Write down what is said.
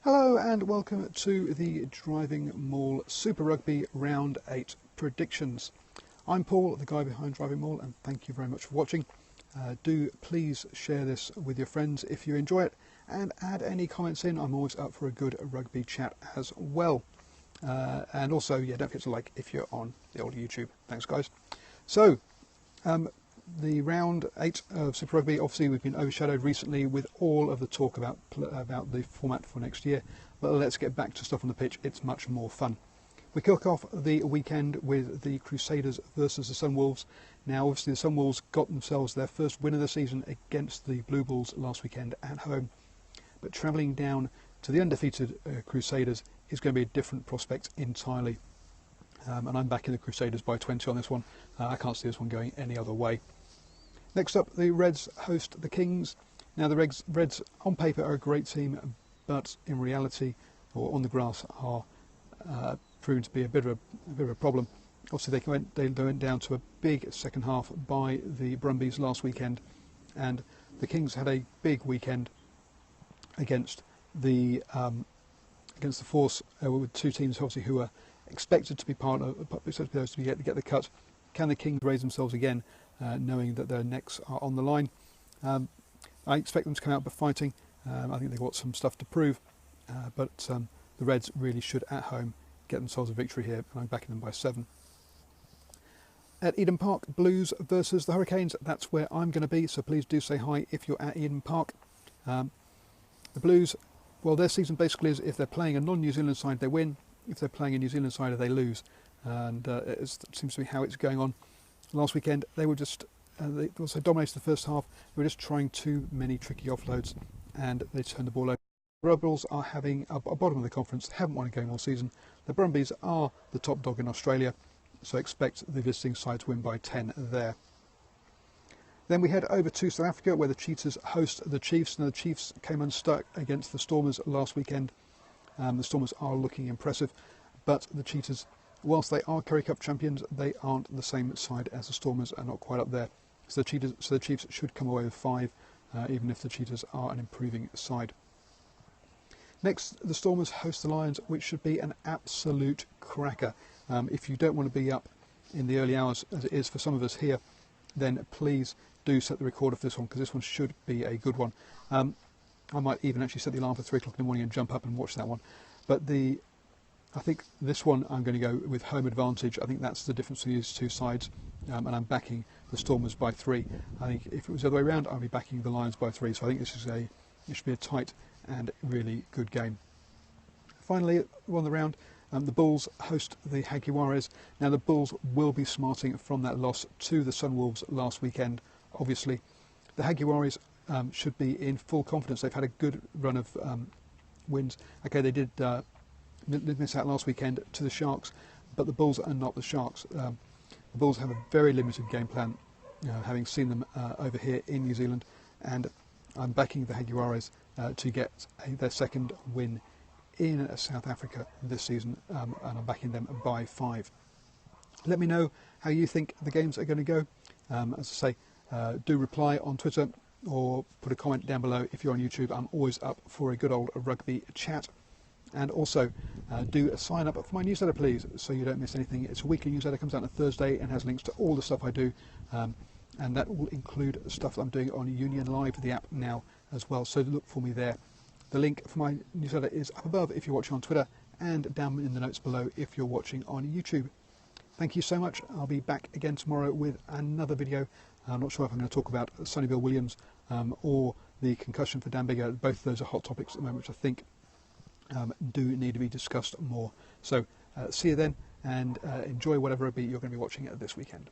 Hello and welcome to the DrivingMaul Super Rugby Round 8 predictions. I'm Paul, the guy behind DrivingMaul, and thank you very much for watching. Do please share this with your friends if you enjoy it, and add any comments in. I'm always up for a good rugby chat as well. And also, don't forget to like if you're on the old YouTube. Thanks, guys. So, the round 8 of Super Rugby, obviously we've been overshadowed recently with all of the talk about the format for next year, but let's get back to stuff on the pitch. It's much more fun. We kick off the weekend with the Crusaders versus the Sunwolves. Now obviously the Sunwolves got themselves their first win of the season against the Blue Bulls last weekend at home, but travelling down to the undefeated Crusaders is going to be a different prospect entirely. And I'm backing the Crusaders by 20 on this one. I can't see this one going any other way. Next up, the Reds host the Kings. Now the Reds on paper are a great team, but in reality, or on the grass, are proven to be a bit of a problem. Obviously, they went down to a big second half by the Brumbies last weekend, and the Kings had a big weekend against the Force, with two teams obviously who are expected to be get the cut. Can the Kings raise themselves again, knowing that their necks are on the line? I expect them to come out fighting. I think they've got some stuff to prove, but the Reds really should at home get themselves a victory here, and I'm backing them by 7. At Eden Park, Blues versus the Hurricanes. That's where I'm going to be, so please do say hi if you're at Eden Park. The Blues, well, their season basically is if they're playing a non-New Zealand side, they win. If they're playing a New Zealand side, they lose. And it seems to be how it's going on. Last weekend, they were just, they also dominated the first half. They were just trying too many tricky offloads, and they turned the ball over. The Rebels are having a bottom of the conference, haven't won a game all season. The Brumbies are the top dog in Australia, so expect the visiting side to win by 10 there. Then we head over to South Africa, where the Cheetahs host the Chiefs. Now the Chiefs came unstuck against the Stormers last weekend. The Stormers are looking impressive, but the Cheetahs, whilst they are Currie Cup champions, they aren't the same side as the Stormers, are not quite up there. So the Chiefs should come away with 5, even if the Cheetahs are an improving side. Next, the Stormers host the Lions, which should be an absolute cracker. If you don't want to be up in the early hours, as it is for some of us here, then please do set the recorder for this one, because this one should be a good one. I might even actually set the alarm for 3 o'clock in the morning and jump up and watch that one. But I think this one I'm going to go with home advantage. I think that's the difference between these two sides, and I'm backing the Stormers by 3. I think if it was the other way around, I'd be backing the Lions by 3. So I think it should be a tight and really good game. Finally, on the round, the Bulls host the Jaguares. Now the Bulls will be smarting from that loss to the Sunwolves last weekend. Obviously, the Jaguares should be in full confidence. They've had a good run of wins. Okay, they did miss out last weekend to the Sharks, but the Bulls are not the Sharks. The Bulls have a very limited game plan, having seen them over here in New Zealand, and I'm backing the Jaguares to get their second win in South Africa this season, and I'm backing them by 5. Let me know how you think the games are going to go. As I say, do reply on Twitter or put a comment down below if you're on YouTube. I'm always up for a good old rugby chat. And also do sign up for my newsletter, please, so you don't miss anything. It's a weekly newsletter, comes out on a Thursday and has links to all the stuff I do, and that will include stuff that I'm doing on Union Live, the app now as well, so look for me there. The link for my newsletter is up above if you're watching on Twitter, and down in the notes below if you're watching on YouTube. Thank you so much. I'll be back again tomorrow with another video. I'm not sure if I'm going to talk about Sonny Bill Williams or the concussion for Dan Biggar. Both of those are hot topics at the moment, which I think do need to be discussed more. So see you then, and enjoy whatever rugby you're going to be watching this weekend.